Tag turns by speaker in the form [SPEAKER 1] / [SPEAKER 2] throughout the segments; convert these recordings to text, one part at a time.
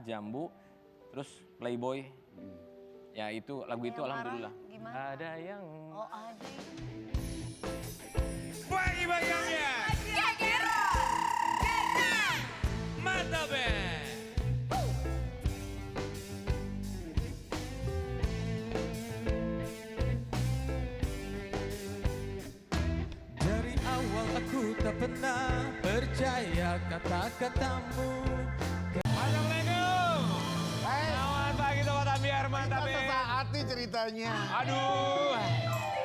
[SPEAKER 1] Jambu, terus Playboy. Ya itu lagu itu alhamdulillah.
[SPEAKER 2] Gimana?
[SPEAKER 1] Ada yang
[SPEAKER 2] Oh ada.
[SPEAKER 3] Bagi bayangnya. Mata Band.
[SPEAKER 4] Dari awal aku tak pernah percaya kata-katamu.
[SPEAKER 3] Assalamualaikum. Selamat pagi Sobat Ambiar, Mata Band.
[SPEAKER 5] Sesaat nih ceritanya.
[SPEAKER 3] Aduh,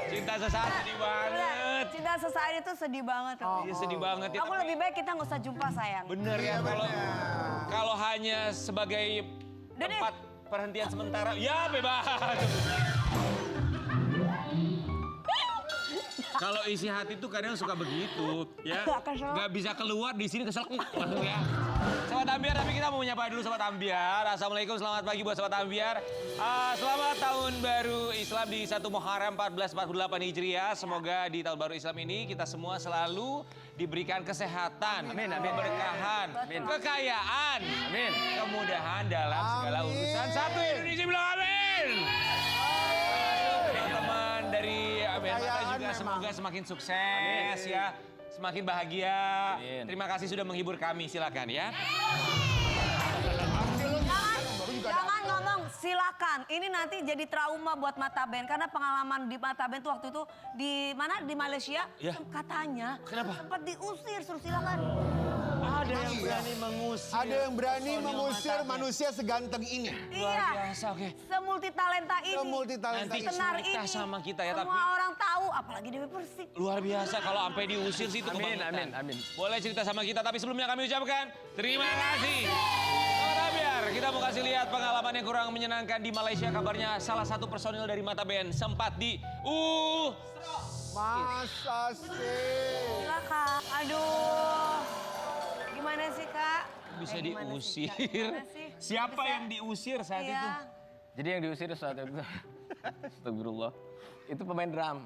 [SPEAKER 3] cinta sesaat sedih banget.
[SPEAKER 2] Cinta sesaat itu sedih banget.
[SPEAKER 3] Iya sedih banget ya.
[SPEAKER 2] Aku lebih baik kita nggak usah jumpa sayang.
[SPEAKER 3] Bener ya kalau hanya sebagai
[SPEAKER 2] Udah deh.
[SPEAKER 3] tempat perhentian sementara, ya bebas. Kalau isi hati tuh kadang suka begitu, ya.
[SPEAKER 2] Kesel.
[SPEAKER 3] Nggak bisa keluar di sini kesel langsung ya. Sobat Ambiar, tapi kita mau menyapa dulu Sobat Ambiar. Assalamualaikum, selamat pagi buat Sobat Ambiar. Selamat tahun baru Islam di 1 Muharram 1448 Hijriah. Semoga di tahun baru Islam ini kita semua selalu diberikan kesehatan,
[SPEAKER 1] Amin, amin.
[SPEAKER 3] keberkahan,
[SPEAKER 1] Amin.
[SPEAKER 3] kekayaan,
[SPEAKER 1] Amin.
[SPEAKER 3] kemudahan dalam segala urusan. Satu Indonesia bilang amin. Teman-teman dari Ambiar Mata juga semoga semakin sukses ya, semakin bahagia.
[SPEAKER 1] Amin.
[SPEAKER 3] Terima kasih sudah menghibur kami, silakan ya.
[SPEAKER 2] Jangan ngomong silakan. Ini nanti jadi trauma buat Mata Band karena pengalaman di Mata Band tuh waktu itu di mana di Malaysia
[SPEAKER 3] Ya.
[SPEAKER 2] katanya sempat diusir suruh silakan.
[SPEAKER 3] Ada yang berani mengusir.
[SPEAKER 5] Ada yang berani mengusir manusia seganteng ini.
[SPEAKER 2] Iya.
[SPEAKER 3] Biasa, oke.
[SPEAKER 2] Semulti talenta ini.
[SPEAKER 5] Semulti talenta
[SPEAKER 3] Nanti
[SPEAKER 5] ini.
[SPEAKER 2] Senar
[SPEAKER 3] cerita
[SPEAKER 2] ini.
[SPEAKER 3] sama kita ya,
[SPEAKER 2] Semua
[SPEAKER 3] tapi-
[SPEAKER 2] orang tahu apalagi Dewi Persik.
[SPEAKER 3] Luar biasa kalau sampai diusir sih itu
[SPEAKER 1] Amin,
[SPEAKER 3] kebangetan.
[SPEAKER 1] amin, amin.
[SPEAKER 3] Boleh cerita sama kita, tapi sebelumnya kami ucapkan terima kasih. Sobat Ambiar, kita mau kasih lihat pengalaman yang kurang menyenangkan di Malaysia. Kabarnya salah satu personil dari Mata Band sempat
[SPEAKER 5] Masa sih?
[SPEAKER 2] Silakan. Aduh. Gimana sih Kak?
[SPEAKER 3] bisa
[SPEAKER 2] Gimana
[SPEAKER 3] diusir.
[SPEAKER 2] sih, Kak? Gimana sih?
[SPEAKER 3] Siapa yang diusir saat itu?
[SPEAKER 2] Iya.
[SPEAKER 1] Jadi yang diusir saat itu, astagfirullah, itu pemain drum.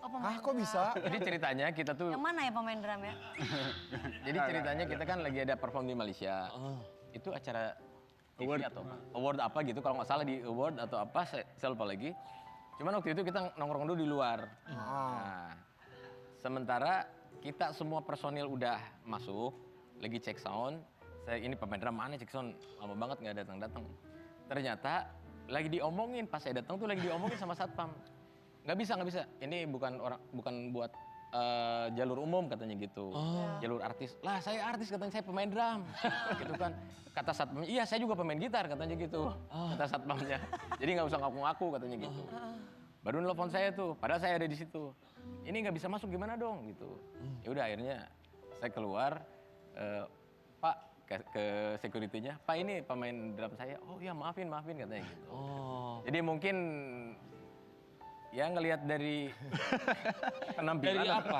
[SPEAKER 2] Oh,
[SPEAKER 5] Hah kok bisa?
[SPEAKER 1] Jadi ceritanya kita tuh,
[SPEAKER 2] Yang mana ya pemain drum ya?
[SPEAKER 1] jadi ceritanya kita kan lagi ada perform di Malaysia. Itu acara award atau apa? Award apa gitu, kalau nggak salah di award atau apa, saya lupa lagi. Cuman waktu itu kita nongkrong dulu di luar. Nah, sementara kita semua personil udah masuk, lagi cek sound. Ini pemain drum mana cek sound, lama banget nggak datang-datang. Ternyata lagi diomongin, pas saya datang tuh lagi diomongin sama satpam. Nggak bisa. Ini bukan buat jalur umum katanya gitu. Jalur artis. Lah saya artis katanya, saya pemain drum. Gitu kan. Kata satpamnya, iya saya juga pemain gitar katanya gitu. Kata satpamnya. Jadi nggak usah ngaku-ngaku katanya gitu. Baru nelfon saya tuh, padahal saya ada di situ. Ini nggak bisa masuk gimana dong gitu. Ya udah akhirnya saya keluar, Pak ke security-nya, Pak ini pemain drum saya. Oh iya maafin katanya gitu. Jadi mungkin ya ngelihat dari penampilan.
[SPEAKER 3] Dari apa?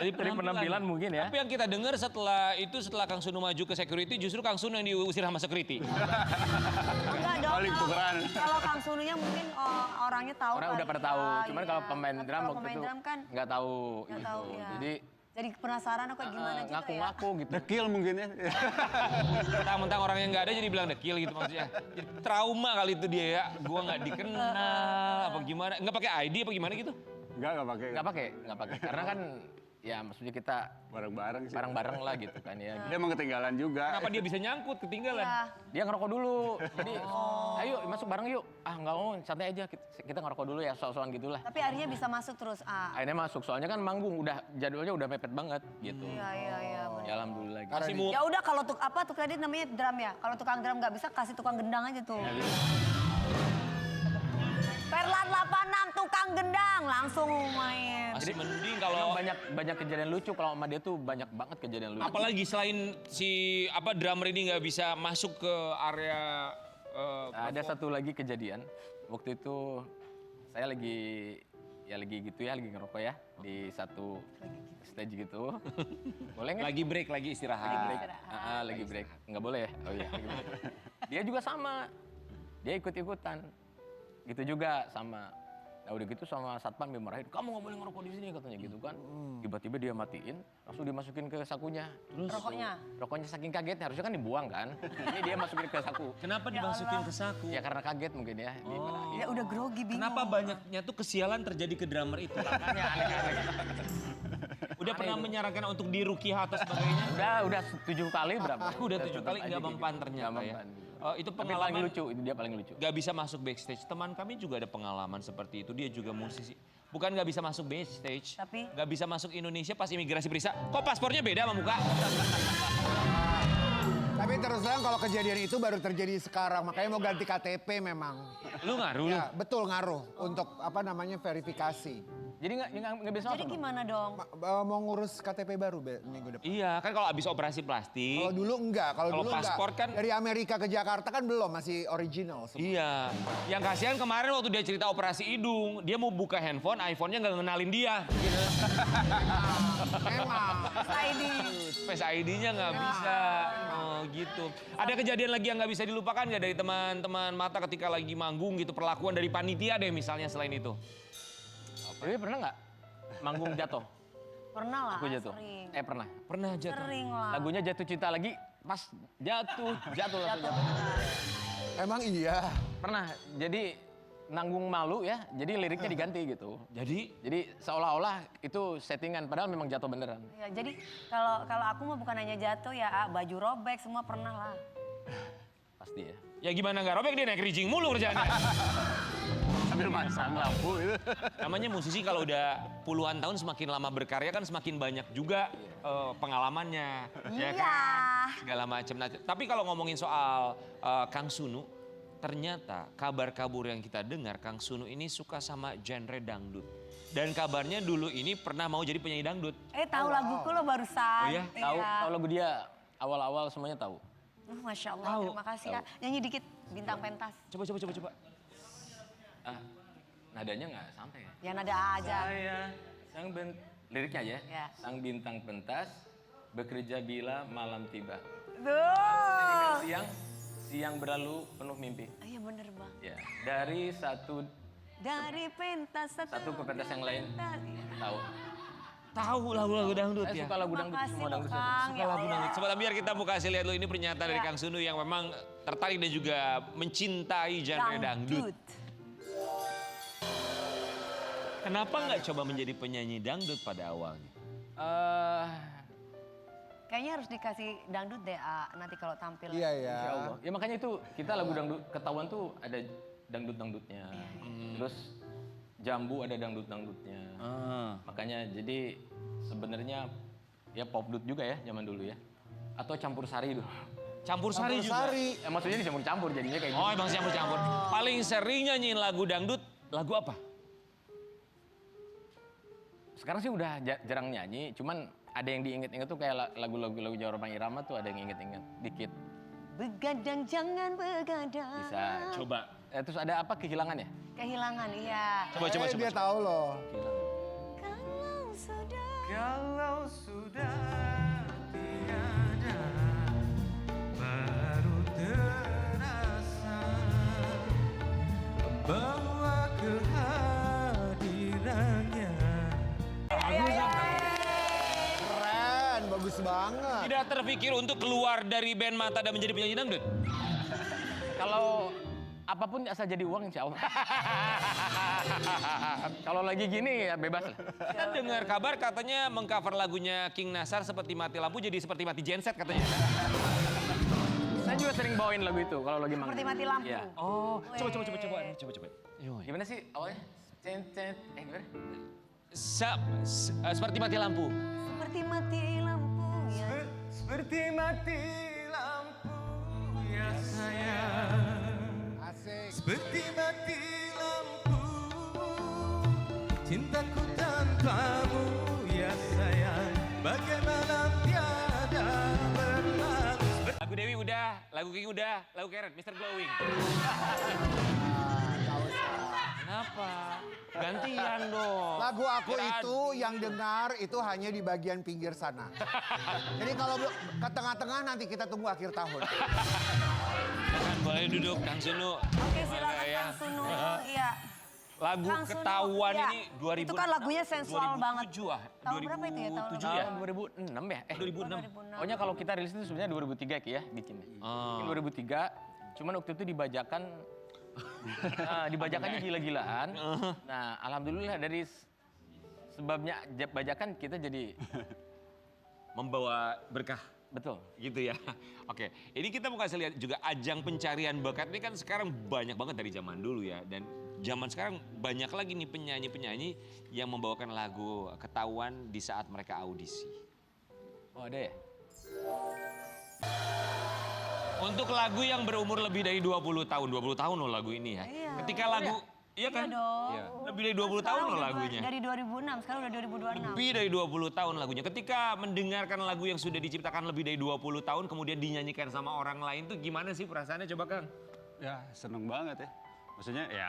[SPEAKER 1] Dari penampilan mungkin ya.
[SPEAKER 3] Tapi yang kita dengar setelah Kang Sunu maju ke security, justru Kang Sunu yang diusir sama security.
[SPEAKER 2] Enggak dong. Kalau Kang Sununya mungkin orangnya tahu.
[SPEAKER 1] Orang
[SPEAKER 2] kali
[SPEAKER 1] udah pada
[SPEAKER 2] ya,
[SPEAKER 1] tahu, cuman
[SPEAKER 2] iya.
[SPEAKER 1] kalau pemain
[SPEAKER 2] Tapi
[SPEAKER 1] drum
[SPEAKER 2] kalau
[SPEAKER 1] waktu
[SPEAKER 2] pemain
[SPEAKER 1] itu
[SPEAKER 2] drum kan
[SPEAKER 1] nggak tahu
[SPEAKER 2] nggak
[SPEAKER 1] gitu.
[SPEAKER 2] tahu ya.
[SPEAKER 1] Jadi
[SPEAKER 2] penasaran aku gimana juga ya.
[SPEAKER 1] ngaku-ngaku gitu.
[SPEAKER 6] Dekil mungkin ya.
[SPEAKER 3] Mentang-mentang orang yang nggak ada jadi bilang dekil gitu maksudnya. Jadi trauma kali itu dia ya. Gua nggak dikenal apa gimana? Nggak pakai ID apa gimana gitu?
[SPEAKER 6] Enggak pakai.
[SPEAKER 1] Nggak pakai. Karena kan ya maksudnya kita
[SPEAKER 6] Bareng-bareng sih.
[SPEAKER 1] bareng-bareng lah gitu kan ya.
[SPEAKER 6] Dia emang ketinggalan juga.
[SPEAKER 3] Kenapa dia bisa nyangkut ketinggalan?
[SPEAKER 2] Iya.
[SPEAKER 1] Dia ngerokok dulu. Jadi ayo masuk bareng yuk. Ah nggak mau, santai aja. Kita ngerokok dulu ya, soal-soal gitulah.
[SPEAKER 2] Tapi akhirnya bisa masuk terus.
[SPEAKER 1] Akhirnya masuk, soalnya kan manggung jadwalnya udah mepet banget gitu.
[SPEAKER 2] Iya. bener.
[SPEAKER 1] Ya alhamdulillah gitu.
[SPEAKER 3] Masih mau
[SPEAKER 2] Ya udah kalau tuh tadi namanya drum ya. Kalau tukang drum nggak bisa kasih tukang gendang aja tuh. Perlan 86 tukang gendang langsung main.
[SPEAKER 3] masih mending
[SPEAKER 1] Emang
[SPEAKER 3] kalau
[SPEAKER 1] banyak kejadian lucu, kalau sama dia tuh banyak banget kejadian lucu.
[SPEAKER 3] apalagi selain si drummer ini nggak bisa masuk ke area
[SPEAKER 1] Ada satu lagi kejadian, waktu itu saya lagi ngerokok ya di satu stage gitu. Boleh nggak?
[SPEAKER 3] lagi break, lagi istirahat.
[SPEAKER 1] Lagi break. Nggak boleh ya? Oh iya. lagi break. Dia juga sama. Dia ikut-ikutan. Gitu juga sama. Nah udah gitu sama satpam dimarahin, kamu nggak boleh ngerokok di sini katanya gitu kan. Tiba-tiba dia matiin, langsung dimasukin ke sakunya. Terus rokoknya saking kagetnya, harusnya kan dibuang kan. Ini dia masukin ke saku.
[SPEAKER 3] Kenapa dimasukin ke saku?
[SPEAKER 1] Ya karena kaget mungkin ya. dimarahin.
[SPEAKER 2] Ya udah grogi bingung.
[SPEAKER 3] Kenapa banyaknya tuh kesialan terjadi ke drummer itu?
[SPEAKER 1] Makanya aneh-aneh.
[SPEAKER 3] Udah pernah menyarankan untuk dirukiah atau sebagainya?
[SPEAKER 1] Udah 7 kali berapa?
[SPEAKER 3] Aku udah 7 kali nggak mempan ternyata
[SPEAKER 1] Nggak
[SPEAKER 3] ya.
[SPEAKER 1] mempan, gitu.
[SPEAKER 3] Itu
[SPEAKER 1] Tapi paling
[SPEAKER 3] pengalaman
[SPEAKER 1] lucu, itu dia paling lucu.
[SPEAKER 3] gak bisa masuk backstage. Teman kami juga ada pengalaman seperti itu. Dia juga musisi. Bukan gak bisa masuk backstage.
[SPEAKER 2] Tapi?
[SPEAKER 3] Gak bisa masuk Indonesia pas imigrasi periksa. Kok paspornya beda sama muka?
[SPEAKER 5] Tapi terus terang kalau kejadian itu baru terjadi sekarang, makanya mau ganti KTP memang.
[SPEAKER 3] Lu ngaruh lu?
[SPEAKER 5] Ya, betul ngaruh untuk verifikasi.
[SPEAKER 1] Jadi nggak bisa
[SPEAKER 2] Jadi
[SPEAKER 1] masuk.
[SPEAKER 2] gimana dong?
[SPEAKER 5] Mau ngurus KTP baru minggu depan.
[SPEAKER 3] Iya, kan kalau abis operasi plastik.
[SPEAKER 5] Kalau dulu enggak,
[SPEAKER 3] Kalau
[SPEAKER 5] dulu
[SPEAKER 3] paspor
[SPEAKER 5] enggak.
[SPEAKER 3] kan-
[SPEAKER 5] Dari Amerika ke Jakarta kan belum, masih original semua.
[SPEAKER 3] Iya. Yang kasihan kemarin waktu dia cerita operasi hidung, dia mau buka handphone, iPhone-nya nggak ngenalin dia.
[SPEAKER 5] Memang.
[SPEAKER 2] ID.
[SPEAKER 3] Face ID-nya nggak bisa. Oh gitu. Ada kejadian lagi yang nggak bisa dilupakan nggak dari teman-teman Mata ketika lagi manggung gitu, perlakuan dari panitia deh misalnya selain itu?
[SPEAKER 1] Tapi pernah nggak manggung jatuh?
[SPEAKER 2] Pernah lah,
[SPEAKER 1] Aku jatuh.
[SPEAKER 2] sering.
[SPEAKER 1] Pernah.
[SPEAKER 3] Pernah jatuh.
[SPEAKER 2] Sering lah.
[SPEAKER 1] Lagunya Jatuh Cinta lagi, pas jatuh langsung jatuh.
[SPEAKER 5] Emang iya.
[SPEAKER 1] Pernah. Jadi nanggung malu ya, jadi liriknya diganti gitu. Jadi seolah-olah itu settingan, padahal memang jatuh beneran.
[SPEAKER 2] Ya, jadi kalau aku mah bukan hanya jatuh ya, baju robek semua pernah lah.
[SPEAKER 1] Pasti ya.
[SPEAKER 3] Ya gimana nggak robek, dia naik rijing mulu kerjaannya.
[SPEAKER 6] Sambil masang lampu itu.
[SPEAKER 3] Namanya musisi kalau udah puluhan tahun semakin lama berkarya kan semakin banyak juga pengalamannya. Ya
[SPEAKER 2] Iya.
[SPEAKER 3] kan? Segala macam. Nah, tapi kalau ngomongin soal Kang Sunu, ternyata kabar kabur yang kita dengar Kang Sunu ini suka sama genre dangdut. Dan kabarnya dulu ini pernah mau jadi penyanyi dangdut.
[SPEAKER 2] Tahu laguku lo barusan.
[SPEAKER 3] Oh iya?
[SPEAKER 1] Tahu lagu dia awal-awal semuanya tahu.
[SPEAKER 2] Masya Allah, terima kasih Kak. Nyanyi dikit, bintang pentas.
[SPEAKER 3] Coba.
[SPEAKER 1] Nadanya nggak sampai ya.
[SPEAKER 2] Ya nada aja.
[SPEAKER 1] Liriknya aja.
[SPEAKER 2] Ya.
[SPEAKER 1] Sang bintang pentas bekerja bila malam tiba.
[SPEAKER 2] Tuh.
[SPEAKER 1] Siang berlalu penuh mimpi.
[SPEAKER 2] Iya bener bang.
[SPEAKER 1] Ya. Dari satu
[SPEAKER 2] Dari
[SPEAKER 1] satu ke pentas yang lain. Tahu.
[SPEAKER 3] Tahu lagu-lagu dangdut
[SPEAKER 1] Saya
[SPEAKER 3] ya?
[SPEAKER 1] suka lagu dangdut,
[SPEAKER 2] Makasih
[SPEAKER 1] semua
[SPEAKER 2] loh
[SPEAKER 1] dangdut.
[SPEAKER 2] Kang.
[SPEAKER 3] Suka lagu dangdut. Sobat Ambiar, kita mau kasih lihat lu ini pernyataan dari Kang Sunu yang memang tertarik dan juga mencintai genre dangdut. Kenapa nggak coba menjadi penyanyi dangdut pada awalnya?
[SPEAKER 2] Kayaknya harus dikasih dangdut deh nanti kalau tampil.
[SPEAKER 5] Iya ya.
[SPEAKER 1] Insya Allah. Ya makanya itu kita lagu dangdut ketahuan tuh ada dangdut-dangdutnya. Terus Jambu ada dangdut-dangdutnya. Makanya jadi sebenarnya ya pop dut juga ya zaman dulu ya. Atau campur sari dulu.
[SPEAKER 3] Campur sari juga?
[SPEAKER 1] Maksudnya dicampur-campur jadinya kayak
[SPEAKER 3] Oh
[SPEAKER 1] gitu.
[SPEAKER 3] emang campur-campur. Paling sering nyanyiin lagu dangdut, lagu apa?
[SPEAKER 1] Sekarang sih udah jarang nyanyi, cuman ada yang diinget-inget tuh kayak lagu-lagu Jawa Bang Irama tuh ada yang inget-inget dikit.
[SPEAKER 2] Begadang jangan begadang.
[SPEAKER 1] Bisa.
[SPEAKER 3] Coba.
[SPEAKER 1] Terus ada apa kehilangan ya?
[SPEAKER 2] Kehilangan iya.
[SPEAKER 3] Coba.
[SPEAKER 5] Dia tahu loh.
[SPEAKER 2] Kalau sudah.
[SPEAKER 4] Kalau sudah tiada baru terasa bahwa kehadirannya.
[SPEAKER 5] Keren, bagus banget.
[SPEAKER 3] Tidak terpikir untuk keluar dari band Mata dan menjadi penyanyi dangdut?
[SPEAKER 1] Kalau apapun asal jadi uang insya Allah. Kalau lagi gini ya bebas lah.
[SPEAKER 3] Kita dengar kabar katanya mengcover lagunya King Nasar seperti mati lampu jadi seperti mati genset katanya.
[SPEAKER 1] Saya juga sering bawain lagu itu kalau lagi manggung.
[SPEAKER 2] Seperti mati lampu.
[SPEAKER 1] Iya.
[SPEAKER 3] Oh, coba. Coba.
[SPEAKER 1] Gimana sih awalnya? Gimana?
[SPEAKER 3] Seperti mati lampu.
[SPEAKER 2] Seperti mati lampu ya.
[SPEAKER 4] Seperti mati lampu ya sayang.
[SPEAKER 5] Asik.
[SPEAKER 4] Seperti mati lampu cintaku tanpamu ya sayang. Bagaimana tiada berlalu.
[SPEAKER 3] Lagu Dewi udah, lagu King udah, lagu Karen, Mr. Glowing. Kenapa? Gantian dong.
[SPEAKER 5] Lagu aku
[SPEAKER 3] Biar
[SPEAKER 5] itu yang dengar itu hanya di bagian pinggir sana. Jadi kalau ke tengah-tengah nanti kita tunggu akhir tahun.
[SPEAKER 3] Kan boleh duduk, Kang Sunu.
[SPEAKER 2] Oke silakan
[SPEAKER 3] Boleh, ya.
[SPEAKER 2] Kang Sunu. Iya.
[SPEAKER 3] Lagu
[SPEAKER 2] Kang Sunu,
[SPEAKER 3] Ketahuan
[SPEAKER 2] iya.
[SPEAKER 3] ini 2006.
[SPEAKER 2] Itu kan lagunya sensual banget.
[SPEAKER 3] 2007 ah.
[SPEAKER 2] Tahun berapa itu ya? Tahun
[SPEAKER 3] 2007 ya?
[SPEAKER 1] Tahun 2006 ya?
[SPEAKER 3] 2006.
[SPEAKER 2] 2006.
[SPEAKER 1] Pokoknya kalau kita rilis itu sebenarnya 2003 Ki ya bikinnya. Mungkin 2003, cuman waktu itu dibajakan, dibajakannya gila-gilaan. Nah alhamdulillah dari sebabnya bajakan kita jadi,
[SPEAKER 3] Membawa berkah.
[SPEAKER 1] betul.
[SPEAKER 3] Gitu ya. Oke, ini kita mau kasih lihat juga ajang pencarian bakat ini kan sekarang banyak banget dari zaman dulu ya. Dan zaman sekarang banyak lagi nih penyanyi-penyanyi yang membawakan lagu Ketahuan di saat mereka audisi.
[SPEAKER 1] Oh ada ya?
[SPEAKER 3] Untuk lagu yang berumur lebih dari 20 tahun, 20 tahun loh lagu ini ya.
[SPEAKER 2] Iya.
[SPEAKER 3] Ketika lagu, iya kan?
[SPEAKER 2] Iya dong.
[SPEAKER 3] Lebih dari 20 tahun loh lagunya.
[SPEAKER 2] Dari 2006, sekarang udah 2026.
[SPEAKER 3] Lebih dari 20 tahun lagunya. Ketika mendengarkan lagu yang sudah diciptakan lebih dari 20 tahun kemudian dinyanyikan sama orang lain tuh gimana sih perasaannya coba Kang?
[SPEAKER 6] Ya seneng banget ya. Maksudnya ya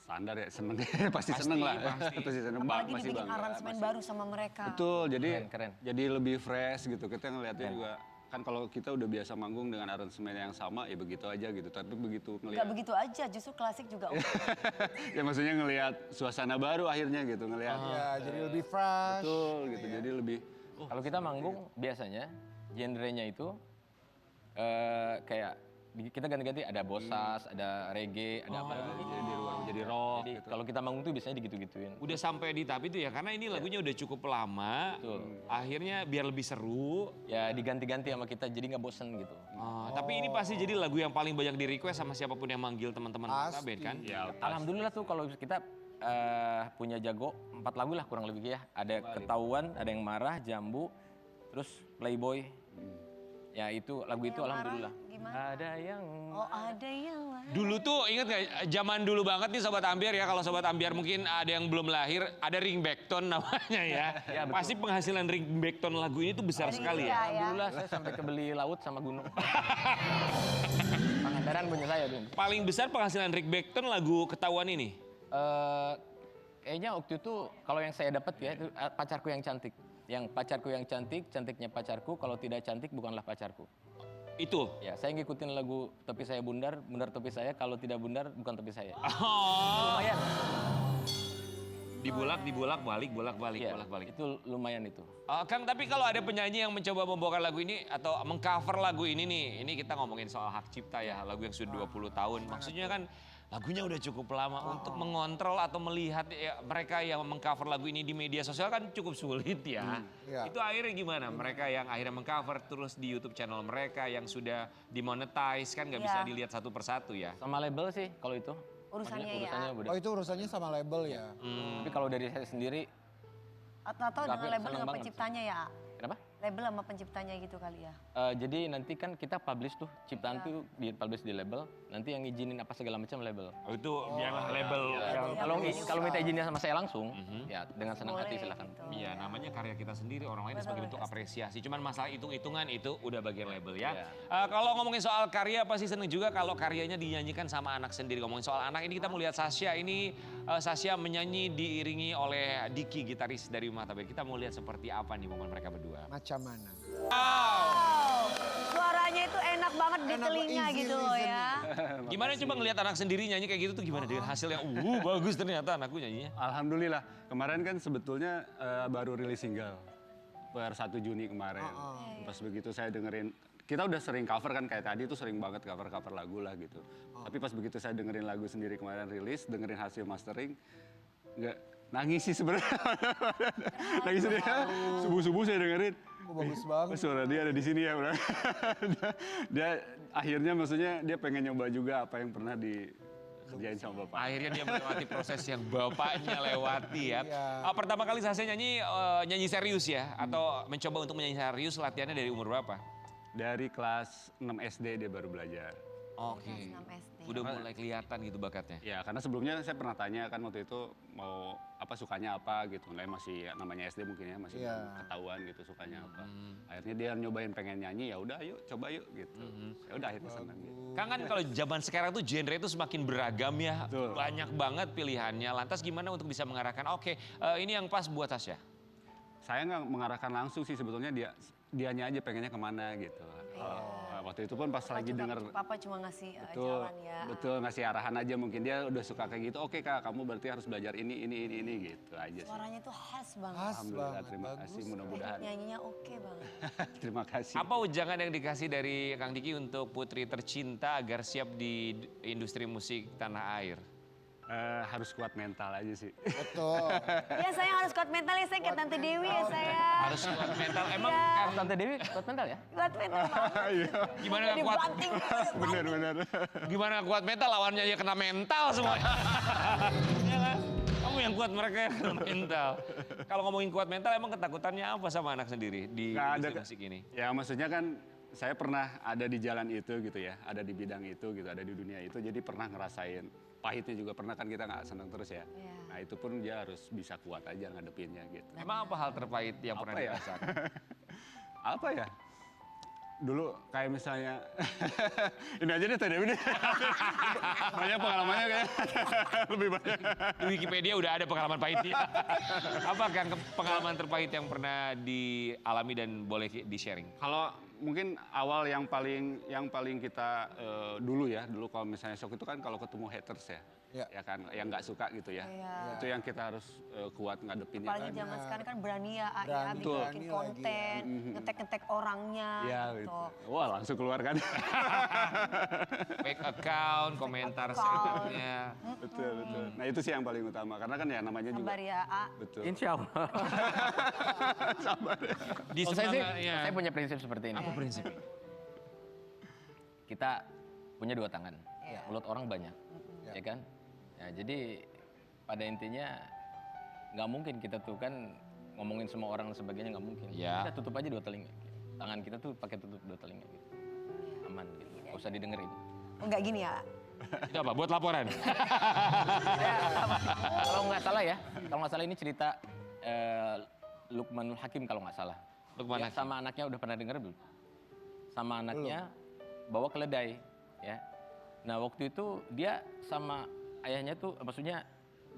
[SPEAKER 6] standar ya seneng pasti seneng lah.
[SPEAKER 3] pasti.
[SPEAKER 6] Pasti seneng
[SPEAKER 2] Apalagi
[SPEAKER 6] pasti
[SPEAKER 2] dibikin
[SPEAKER 6] bangga,
[SPEAKER 2] aransemen
[SPEAKER 6] pasti.
[SPEAKER 2] baru sama mereka.
[SPEAKER 6] Betul, jadi
[SPEAKER 1] Keren.
[SPEAKER 6] jadi lebih fresh gitu. Kita ngeliatnya juga kan kalau kita udah biasa manggung dengan aransemen yang sama ya begitu aja gitu. Tapi begitu
[SPEAKER 2] Gak
[SPEAKER 6] ngelihat
[SPEAKER 2] begitu aja, justru klasik juga oke.
[SPEAKER 6] ya maksudnya ngelihat suasana baru akhirnya gitu ngelihat.
[SPEAKER 5] Ya, jadi lebih fresh.
[SPEAKER 6] Betul gitu. Jadi lebih
[SPEAKER 1] Kalau kita manggung biasanya genrenya itu kayak kita ganti-ganti, ada bosas, ada reggae, ada apa lagi.
[SPEAKER 6] jadi luar jadi rock
[SPEAKER 1] Jadi
[SPEAKER 6] gitu.
[SPEAKER 1] kalau kita manggung tuh biasanya digitu-gituin.
[SPEAKER 3] Udah sampai di tahap itu ya karena ini lagunya udah cukup lama.
[SPEAKER 1] Betul.
[SPEAKER 3] Akhirnya biar lebih seru.
[SPEAKER 1] Ya diganti-ganti sama kita jadi nggak bosen gitu.
[SPEAKER 3] Tapi ini pasti jadi lagu yang paling banyak di request sama siapapun yang manggil teman-teman
[SPEAKER 5] Pasti.
[SPEAKER 3] band kan?
[SPEAKER 6] Ya,
[SPEAKER 1] Alhamdulillah tuh kalau kita punya jago 4 lagu lah kurang lebih ya. Ada Ketahuan, ada yang Marah, Jambu, terus Playboy. Ya itu lagu itu
[SPEAKER 2] Yang Marah
[SPEAKER 1] alhamdulillah.
[SPEAKER 2] gimana?
[SPEAKER 1] Ada yang
[SPEAKER 2] Oh ada yang lain.
[SPEAKER 3] Dulu tuh inget gak zaman dulu banget nih Sobat Ambiar ya. Kalau Sobat Ambiar mungkin ada yang belum lahir, ada ringback tone namanya ya.
[SPEAKER 1] Ya, betul.
[SPEAKER 3] Pasti penghasilan ringback tone lagu ini tuh besar sekali ya.
[SPEAKER 1] Alhamdulillah saya sampai kebeli laut sama gunung. Pangandaran punya saya tuh.
[SPEAKER 3] Paling besar penghasilan ringback tone lagu Ketahuan ini.
[SPEAKER 1] Kayaknya waktu itu kalau yang saya dapat ya itu pacarku yang cantik. Yang pacarku yang cantik, cantiknya pacarku. Kalau tidak cantik bukanlah pacarku.
[SPEAKER 3] Itu.
[SPEAKER 1] Ya saya ngikutin lagu Topi Saya Bundar, Bundar Topi Saya. Kalau tidak bundar bukan topi saya.
[SPEAKER 3] Oh.
[SPEAKER 1] Lumayan.
[SPEAKER 3] Dibolak balik, bolak balik,
[SPEAKER 1] Ya,
[SPEAKER 3] bolak balik.
[SPEAKER 1] itu lumayan itu.
[SPEAKER 3] Kang, tapi kalau ada penyanyi yang mencoba membawakan lagu ini atau mengcover lagu ini nih, ini kita ngomongin soal hak cipta ya, lagu yang sudah 20 tahun. Maksudnya kan lagunya udah cukup lama untuk mengontrol atau melihat ya, mereka yang mengcover lagu ini di media sosial kan cukup sulit ya.
[SPEAKER 5] Iya.
[SPEAKER 3] Itu akhirnya gimana? Mereka yang akhirnya mengcover terus di YouTube channel mereka yang sudah dimonetize kan nggak bisa
[SPEAKER 2] Iya.
[SPEAKER 3] dilihat satu persatu ya.
[SPEAKER 1] Sama label sih kalau itu.
[SPEAKER 2] Urusannya
[SPEAKER 1] Maksudnya
[SPEAKER 2] ya.
[SPEAKER 1] urusannya udah.
[SPEAKER 5] Oh itu urusannya sama label ya.
[SPEAKER 1] Tapi kalau dari saya sendiri,
[SPEAKER 2] Atau
[SPEAKER 1] Tapi
[SPEAKER 2] dengan label
[SPEAKER 1] seneng
[SPEAKER 2] dengan
[SPEAKER 1] banget
[SPEAKER 2] penciptanya ya.
[SPEAKER 1] kenapa?
[SPEAKER 2] Label sama penciptanya gitu kali ya.
[SPEAKER 1] Jadi nanti kan kita publish tuh, ciptaan tuh di-publish di label, nanti yang ngizinin apa segala macam label.
[SPEAKER 3] Oh, itu biarlah label.
[SPEAKER 1] Kalau minta izinnya sama saya langsung, ya dengan senang hati
[SPEAKER 2] Boleh
[SPEAKER 1] silakan.
[SPEAKER 2] gitu.
[SPEAKER 3] Iya, namanya karya kita sendiri, orang lain sebagai bentuk apresiasi. Cuman masalah hitung-hitungan itu udah bagian label ya.
[SPEAKER 1] Iya.
[SPEAKER 3] Kalau ngomongin soal karya, pasti seneng juga kalau karyanya dinyanyikan sama anak sendiri. Ngomongin soal anak, ini kita mau lihat Sasha. Ini Sasha menyanyi diiringi oleh Diki, gitaris dari Mata Band. Kita mau lihat seperti apa nih momen mereka berdua.
[SPEAKER 5] Macam mana?
[SPEAKER 2] Wow, suaranya itu enak banget di
[SPEAKER 5] Enak,
[SPEAKER 2] telinga
[SPEAKER 5] easy
[SPEAKER 2] gitu
[SPEAKER 5] listening.
[SPEAKER 2] ya.
[SPEAKER 3] Gimana coba ngelihat anak sendiri nyanyi kayak gitu tuh gimana? Dengan hasil yang bagus ternyata anakku nyanyinya.
[SPEAKER 6] Alhamdulillah. Kemarin kan sebetulnya baru rilis single per 1 Juni kemarin. Pas begitu saya dengerin, kita udah sering cover kan kayak tadi tuh sering banget cover-cover lagu lah gitu. Tapi pas begitu saya dengerin lagu sendiri kemarin rilis, dengerin hasil mastering, nggak nangis sih sebenarnya. Nangis sendiri. Subuh-subuh saya dengerin.
[SPEAKER 5] Oh, bagus banget.
[SPEAKER 6] Suara dia ada di sini ya. Dia akhirnya maksudnya dia pengen nyoba juga apa yang pernah dikerjain sama bapak.
[SPEAKER 3] Akhirnya dia melewati proses yang bapaknya lewati ya.
[SPEAKER 5] Iya.
[SPEAKER 3] Pertama kali saya nyanyi serius ya? Atau mencoba untuk menyanyi serius latihannya dari umur berapa?
[SPEAKER 6] Dari kelas 6 SD dia baru belajar.
[SPEAKER 3] Oke.
[SPEAKER 2] Kelas 6 SD.
[SPEAKER 3] Udah mulai kelihatan gitu bakatnya.
[SPEAKER 6] Ya karena sebelumnya saya pernah tanya kan waktu itu mau apa sukanya apa gitu. Nah masih namanya SD mungkin ya masih
[SPEAKER 5] Iya.
[SPEAKER 6] belum ketahuan gitu sukanya apa. Akhirnya dia nyobain pengen nyanyi ya udah ayo coba yuk gitu. Ya udah akhirnya senang gitu.
[SPEAKER 3] Kang kan kalau zaman sekarang tuh genre itu semakin beragam ya.
[SPEAKER 6] Betul.
[SPEAKER 3] Banyak banget pilihannya. Lantas gimana untuk bisa mengarahkan oke ini yang pas buat Tasya?
[SPEAKER 6] Saya nggak mengarahkan langsung sih sebetulnya dianya aja pengennya kemana gitu. waktu itu pun pas lagi denger
[SPEAKER 2] Papa cuma ngasih
[SPEAKER 6] betul,
[SPEAKER 2] jalan ya.
[SPEAKER 6] betul ngasih arahan aja, mungkin dia udah suka kayak gitu. Oke Kak, kamu berarti harus belajar ini gitu aja sih.
[SPEAKER 2] Suaranya tuh khas banget.
[SPEAKER 5] Khas
[SPEAKER 6] Alhamdulillah,
[SPEAKER 5] banget,
[SPEAKER 6] terima
[SPEAKER 5] bagus.
[SPEAKER 6] kasih, mudah-mudahan.
[SPEAKER 2] Nyanyinya oke banget.
[SPEAKER 6] Terima kasih.
[SPEAKER 3] Apa ujangan yang dikasih dari Kang Diki untuk putri tercinta agar siap di industri musik tanah air?
[SPEAKER 6] Harus kuat mental aja sih.
[SPEAKER 5] Betul.
[SPEAKER 2] Ya saya harus kuat mental ya, saya kayak Tante Dewi ya saya.
[SPEAKER 3] Harus kuat mental. Emang
[SPEAKER 2] Iya.
[SPEAKER 1] Tante Dewi kuat mental ya?
[SPEAKER 2] Kuat mental banget.
[SPEAKER 3] gimana nggak
[SPEAKER 2] Jadi
[SPEAKER 3] kuat?
[SPEAKER 2] banting.
[SPEAKER 6] Benar-benar.
[SPEAKER 3] Gimana nggak kuat mental, lawannya aja kena mental semuanya. Iya kan? Kamu yang kuat, mereka yang kena mental. Kalau ngomongin kuat mental, emang ketakutannya apa sama anak sendiri di
[SPEAKER 6] Nggak ada,
[SPEAKER 3] industri musik ini?
[SPEAKER 6] Ya maksudnya kan saya pernah ada di jalan itu gitu ya, ada di bidang itu gitu, ada di dunia itu, jadi pernah ngerasain pahitnya juga pernah kan, kita nggak senang terus ya.
[SPEAKER 2] Iya.
[SPEAKER 6] Nah itu pun dia harus bisa kuat aja ngadepinnya gitu.
[SPEAKER 3] Emang apa hal terpahit yang pernah
[SPEAKER 6] Apa ya?
[SPEAKER 3] dirasakan?
[SPEAKER 6] Apa ya? Dulu kayak misalnya, ini aja deh TDW deh. Banyak pengalamannya kayak lebih banyak.
[SPEAKER 3] Di Wikipedia udah ada pengalaman pahitnya. Apa Kang pengalaman terpahit yang pernah dialami dan boleh di-sharing?
[SPEAKER 6] Kalau mungkin awal yang paling kita dulu kalau misalnya shock itu kan kalau ketemu haters ya.
[SPEAKER 5] Ya.
[SPEAKER 6] Ya kan, yang nggak suka gitu ya.
[SPEAKER 2] Iya.
[SPEAKER 6] Itu yang kita harus kuat ngadepinnya
[SPEAKER 2] Apalagi
[SPEAKER 6] kan.
[SPEAKER 2] zaman sekarang kan berani ya, ya
[SPEAKER 5] Berani,
[SPEAKER 2] bikin
[SPEAKER 5] berani
[SPEAKER 2] konten, ngetek-ngetek orangnya
[SPEAKER 6] Ya
[SPEAKER 2] gitu.
[SPEAKER 6] gitu. Wah langsung keluar kan.
[SPEAKER 3] Fake account, komentar
[SPEAKER 2] account.
[SPEAKER 3] selebnya.
[SPEAKER 6] Betul. Nah itu sih yang paling utama. Karena kan ya namanya juga.
[SPEAKER 2] Sabar ya, A.
[SPEAKER 6] Betul.
[SPEAKER 1] Insya Allah.
[SPEAKER 3] Di
[SPEAKER 1] Kalau saya sih,
[SPEAKER 3] semangatnya.
[SPEAKER 1] saya punya prinsip seperti ini.
[SPEAKER 3] Apa prinsipnya?
[SPEAKER 1] Kita punya dua tangan,
[SPEAKER 2] Iya.
[SPEAKER 1] mulut orang banyak, ya kan? Ya, jadi pada intinya nggak mungkin kita tuh kan ngomongin semua orang dan sebagainya, nggak mungkin.
[SPEAKER 3] Iya.
[SPEAKER 1] Kita tutup aja dua telinga. Tangan kita tuh pakai tutup dua telinga gitu. Aman gitu. Nggak usah didengerin.
[SPEAKER 2] Oh, enggak gini ya.
[SPEAKER 3] Itu apa? Buat laporan?
[SPEAKER 1] Kalau nggak salah ya, kalau nggak salah ini cerita Luqmanul Hakim kalau nggak salah.
[SPEAKER 3] Luqman
[SPEAKER 1] Dia
[SPEAKER 3] Hakim.
[SPEAKER 1] sama anaknya udah pernah denger belum? Sama anaknya bawa keledai, ya. Nah waktu itu dia sama ayahnya tuh, maksudnya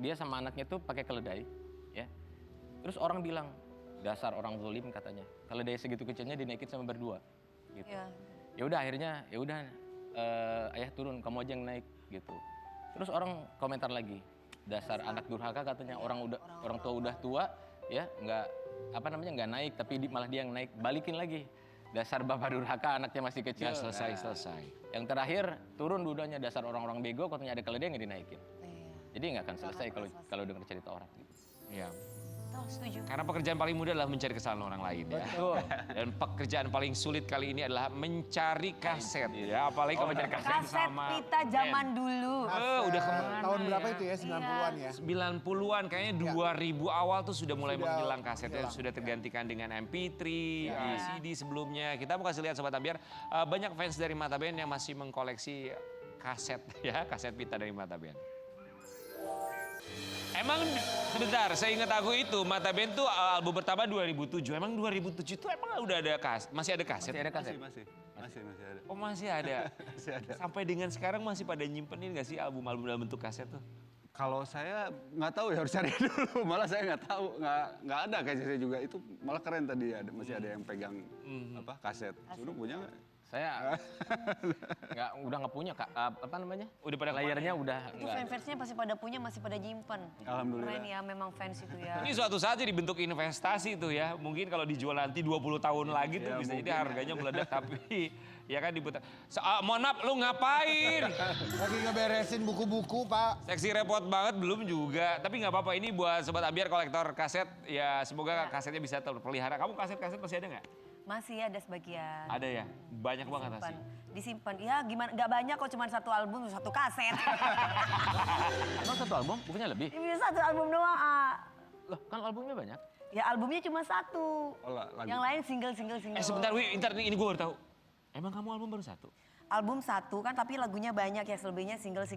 [SPEAKER 1] dia sama anaknya tuh pakai keledai, ya. Terus orang bilang, dasar orang zalim katanya, keledai segitu kecilnya dinaikin sama berdua, gitu.
[SPEAKER 2] Iya.
[SPEAKER 1] Ya udah akhirnya, ya udah ayah turun, kamu aja yang naik, gitu. Terus orang komentar lagi, dasar anak durhaka katanya, orang tua udah tua, ya nggak naik, tapi malah dia yang naik, balikin lagi. Dasar bapak durhaka, anaknya masih kecil.
[SPEAKER 3] Ya selesai.
[SPEAKER 1] Yang terakhir turun dudanya, dasar orang-orang bego, katanya ada keledai yang dinaikin.
[SPEAKER 2] Iya.
[SPEAKER 1] Jadi nggak akan selesai kalau dengar cerita orang.
[SPEAKER 3] Iya.
[SPEAKER 2] Tahu, setuju.
[SPEAKER 3] Karena pekerjaan paling mudah adalah mencari kesalahan orang lain ya.
[SPEAKER 1] Betul.
[SPEAKER 3] Dan pekerjaan paling sulit kali ini adalah mencari kaset ya. Apalagi kalau mencari kaset
[SPEAKER 2] Kaset
[SPEAKER 3] sama
[SPEAKER 2] pita zaman dulu.
[SPEAKER 3] udah kemana
[SPEAKER 5] Tahun berapa
[SPEAKER 3] ya?
[SPEAKER 5] itu ya? 90-an ya?
[SPEAKER 3] 90-an kayaknya 2000 awal tuh sudah mulai menghilang kasetnya,
[SPEAKER 5] hilang.
[SPEAKER 3] sudah tergantikan dengan MP3, CD sebelumnya. Kita mau kasih lihat Sobat Ambiar, banyak fans dari Mata Band yang masih mengkoleksi kaset ya, kaset pita dari Mata Band. Emang sebentar, saya ingat aku itu Mata Band tuh album pertama 2007. Emang 2007 itu emang udah ada masih ada kaset?
[SPEAKER 1] Masih ada kaset.
[SPEAKER 6] Masih ada.
[SPEAKER 3] Oh masih ada.
[SPEAKER 6] Masih ada.
[SPEAKER 3] Sampai dengan sekarang masih pada nyimpenin nggak sih album-album dalam bentuk kaset tuh?
[SPEAKER 6] Kalau saya nggak tahu ya, harus cari dulu. Malah saya nggak tahu, nggak ada kayaknya saya juga. Itu malah keren tadi, masih ada yang pegang kaset. Sudah punya nggak?
[SPEAKER 1] Saya udah nggak punya, Kak. Apa namanya?
[SPEAKER 3] Udah pada
[SPEAKER 1] layarnya udah
[SPEAKER 2] Itu
[SPEAKER 1] nggak.
[SPEAKER 2] fans-fansnya masih pada punya, masih pada nyimpen.
[SPEAKER 6] Alhamdulillah.
[SPEAKER 2] Keren ya, memang fans itu ya.
[SPEAKER 3] Ini suatu saat jadi bentuk investasi tuh ya. Mungkin kalau dijual nanti 20 tahun lagi tuh
[SPEAKER 6] Ya,
[SPEAKER 3] bisa jadi
[SPEAKER 6] mungkin
[SPEAKER 3] harganya meledak. Tapi ya kan diputar. Mohon maaf, lu ngapain?
[SPEAKER 5] Lagi ngeberesin buku-buku, Pak.
[SPEAKER 3] Seksi repot banget belum juga. Tapi nggak apa-apa, ini buat Sobat Ambiar kolektor kaset. Ya semoga kasetnya bisa terpelihara. Kamu kaset-kaset masih ada nggak?
[SPEAKER 2] Masih ada sebagian.
[SPEAKER 3] Ada ya? Banyak banget
[SPEAKER 2] Disimpan.
[SPEAKER 3] sih.
[SPEAKER 2] Disimpan. Ya gimana, nggak banyak kok, cuma satu album, satu kaset.
[SPEAKER 1] Emang satu album? Bukannya lebih?
[SPEAKER 2] Ini satu album doang, A.
[SPEAKER 1] Loh, kan albumnya banyak.
[SPEAKER 2] Ya albumnya cuma satu.
[SPEAKER 6] Oh, lagu.
[SPEAKER 2] Yang lain single.
[SPEAKER 3] Sebentar, Wi, ini gue baru tahu. Emang kamu album baru satu?
[SPEAKER 2] Album satu kan, tapi lagunya banyak ya, selebihnya single.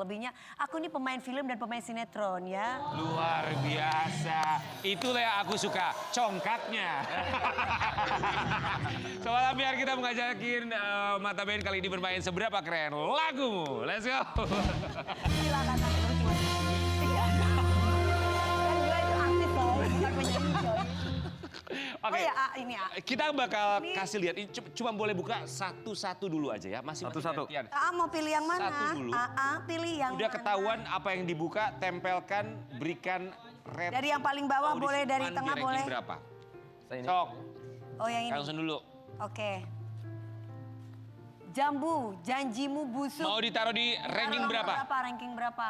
[SPEAKER 2] Lebihnya, aku nih pemain film dan pemain sinetron ya.
[SPEAKER 3] Luar biasa. Itulah yang aku suka, congkaknya. Sobat Ambiar, kita mengajakin Mata Band kali ini bermain Seberapa Keren Lagumu. Let's go.
[SPEAKER 2] Silakan, lucu. Iya. Kan gue itu artis loh, bukan penyanyi coy. Oh ya, ini A.
[SPEAKER 3] Kita bakal kasih lihat, ini cuma boleh buka satu-satu dulu aja ya. Masih
[SPEAKER 1] Satu-satu.
[SPEAKER 3] gantian.
[SPEAKER 2] A mau pilih yang mana?
[SPEAKER 3] Satu dulu.
[SPEAKER 2] A pilih yang
[SPEAKER 3] Udah
[SPEAKER 2] mana?
[SPEAKER 3] ketahuan apa yang dibuka, tempelkan, berikan red.
[SPEAKER 2] Dari yang paling bawah
[SPEAKER 3] audisi
[SPEAKER 2] boleh, dari
[SPEAKER 3] man,
[SPEAKER 2] tengah
[SPEAKER 3] di ranking
[SPEAKER 2] boleh.
[SPEAKER 3] berapa?
[SPEAKER 1] Saya ini.
[SPEAKER 3] Sok,
[SPEAKER 2] Oh yang ini.
[SPEAKER 3] langsung dulu.
[SPEAKER 2] Oke. Jambu, janjimu busuk.
[SPEAKER 3] Mau ditaruh di ranking
[SPEAKER 2] Nomor
[SPEAKER 3] berapa?
[SPEAKER 2] Ranking berapa?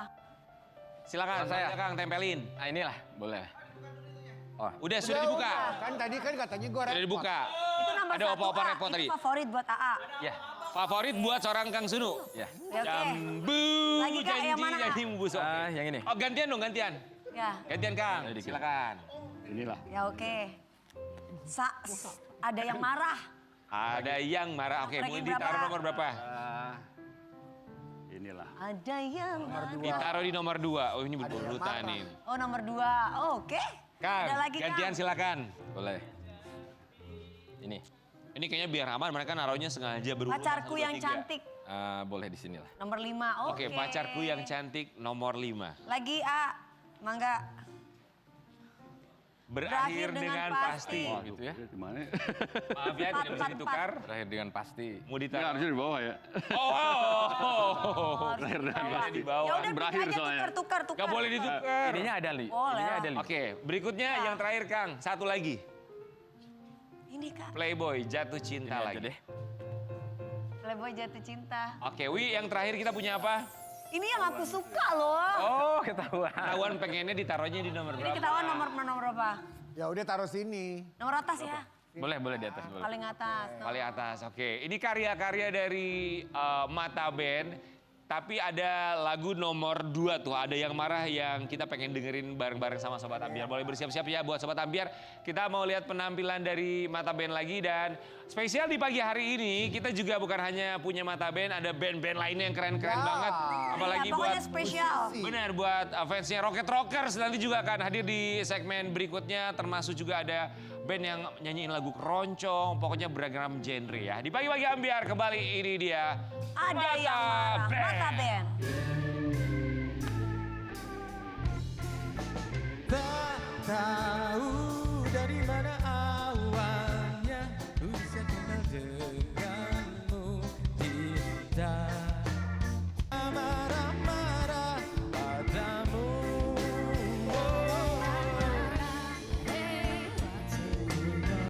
[SPEAKER 3] Silakan,
[SPEAKER 1] Saya.
[SPEAKER 3] saya Kang tempelin.
[SPEAKER 1] Nah inilah, boleh. Oh,
[SPEAKER 3] Udah, sudah dibuka.
[SPEAKER 5] Kan tadi kan katanya gue
[SPEAKER 3] Sudah dibuka.
[SPEAKER 2] Itu nomor
[SPEAKER 3] Ada
[SPEAKER 2] 1
[SPEAKER 3] opa-opa
[SPEAKER 2] A.
[SPEAKER 3] repot
[SPEAKER 2] Itu
[SPEAKER 3] tadi.
[SPEAKER 2] favorit buat AA.
[SPEAKER 1] ya,
[SPEAKER 3] Favorit buat seorang Kang Sunu.
[SPEAKER 1] ya.
[SPEAKER 2] Ya, oke.
[SPEAKER 3] Jambu,
[SPEAKER 2] Lagi, Kak, yang mana, Kak?
[SPEAKER 3] janjimu busuk. Oke.
[SPEAKER 1] Yang ini.
[SPEAKER 3] Oh gantian dong, gantian.
[SPEAKER 2] Ya,
[SPEAKER 3] Gantian Kang,
[SPEAKER 1] Ayo, dikit.
[SPEAKER 3] silakan.
[SPEAKER 6] Inilah.
[SPEAKER 2] ya oke. Ada yang marah.
[SPEAKER 3] Ada yang marah. Oke, mau
[SPEAKER 2] Ranking
[SPEAKER 3] ditaruh
[SPEAKER 2] berapa?
[SPEAKER 3] nomor berapa?
[SPEAKER 6] Inilah.
[SPEAKER 2] Ada yang marah.
[SPEAKER 3] Ditaruh di nomor 2. Oh ini berurutan nih.
[SPEAKER 2] Oh nomor 2. Oke.
[SPEAKER 3] Kang,
[SPEAKER 2] Ada lagi
[SPEAKER 3] gantian
[SPEAKER 2] Kang.
[SPEAKER 3] silakan.
[SPEAKER 1] Boleh. Ini.
[SPEAKER 3] Ini kayaknya biar aman, mereka naruhnya sengaja berurutan.
[SPEAKER 2] Pacarku
[SPEAKER 3] 1, 2,
[SPEAKER 2] yang
[SPEAKER 3] 3.
[SPEAKER 2] cantik.
[SPEAKER 1] Boleh di sini lah.
[SPEAKER 2] Nomor 5.
[SPEAKER 3] Oke, pacarku yang cantik nomor 5.
[SPEAKER 2] Lagi A. Mangga.
[SPEAKER 3] Berakhir dengan pasti.
[SPEAKER 1] Oh gitu ya.
[SPEAKER 6] Gimana?
[SPEAKER 3] Maaf ya, tidak bisa
[SPEAKER 2] 4,
[SPEAKER 3] ditukar.
[SPEAKER 1] Berakhir dengan pasti.
[SPEAKER 3] Mau
[SPEAKER 6] Ini
[SPEAKER 3] ditaruh.
[SPEAKER 6] harusnya di bawah ya.
[SPEAKER 3] Oh.
[SPEAKER 6] Berakhir dengan
[SPEAKER 3] Harusnya
[SPEAKER 6] pasti.
[SPEAKER 3] di bawah.
[SPEAKER 2] Ya udah
[SPEAKER 6] Berakhir
[SPEAKER 2] aja
[SPEAKER 6] soalnya.
[SPEAKER 2] tukar.
[SPEAKER 3] Gak boleh ditukar.
[SPEAKER 1] Ininya ada li.
[SPEAKER 2] Boleh
[SPEAKER 1] Ininya
[SPEAKER 2] lah.
[SPEAKER 1] ada li.
[SPEAKER 3] Oke, berikutnya yang terakhir Kang. Satu lagi.
[SPEAKER 2] Ini Kak.
[SPEAKER 3] Playboy jatuh
[SPEAKER 1] Ini
[SPEAKER 3] cinta
[SPEAKER 1] aja
[SPEAKER 3] lagi.
[SPEAKER 1] deh.
[SPEAKER 2] Playboy jatuh cinta.
[SPEAKER 3] Oke, Wi, yang terakhir kita punya apa?
[SPEAKER 2] Ini yang aku suka loh.
[SPEAKER 1] Oh ketahuan.
[SPEAKER 3] Ketahuan pengennya ditaruhnya di nomor
[SPEAKER 2] Ini
[SPEAKER 3] berapa?
[SPEAKER 2] ketahuan nomor berapa?
[SPEAKER 5] Ya udah taruh sini.
[SPEAKER 2] Nomor atas ya.
[SPEAKER 1] Boleh, boleh di atas. Boleh.
[SPEAKER 2] Paling atas.
[SPEAKER 3] Paling atas, oke. Ini karya-karya dari Mata Band. Tapi ada lagu nomor 2 tuh, ada yang marah yang kita pengen dengerin bareng-bareng sama Sobat Ambiar. Boleh bersiap-siap ya buat Sobat Ambiar. Kita mau lihat penampilan dari Mata Band lagi dan spesial di pagi hari ini kita juga bukan hanya punya Mata Band, ada band-band lainnya yang keren-keren banget. Apalagi
[SPEAKER 2] Ya,
[SPEAKER 3] buat
[SPEAKER 2] pokoknya spesial.
[SPEAKER 3] benar buat fansnya Rocket Rockers nanti juga akan hadir di segmen berikutnya, termasuk juga ada band yang nyanyiin lagu keroncong, pokoknya beragam genre ya. Di pagi-pagi Ambiar kembali ini dia
[SPEAKER 2] Ada yang marah. Mata Band.
[SPEAKER 4] Tak tahu dari mana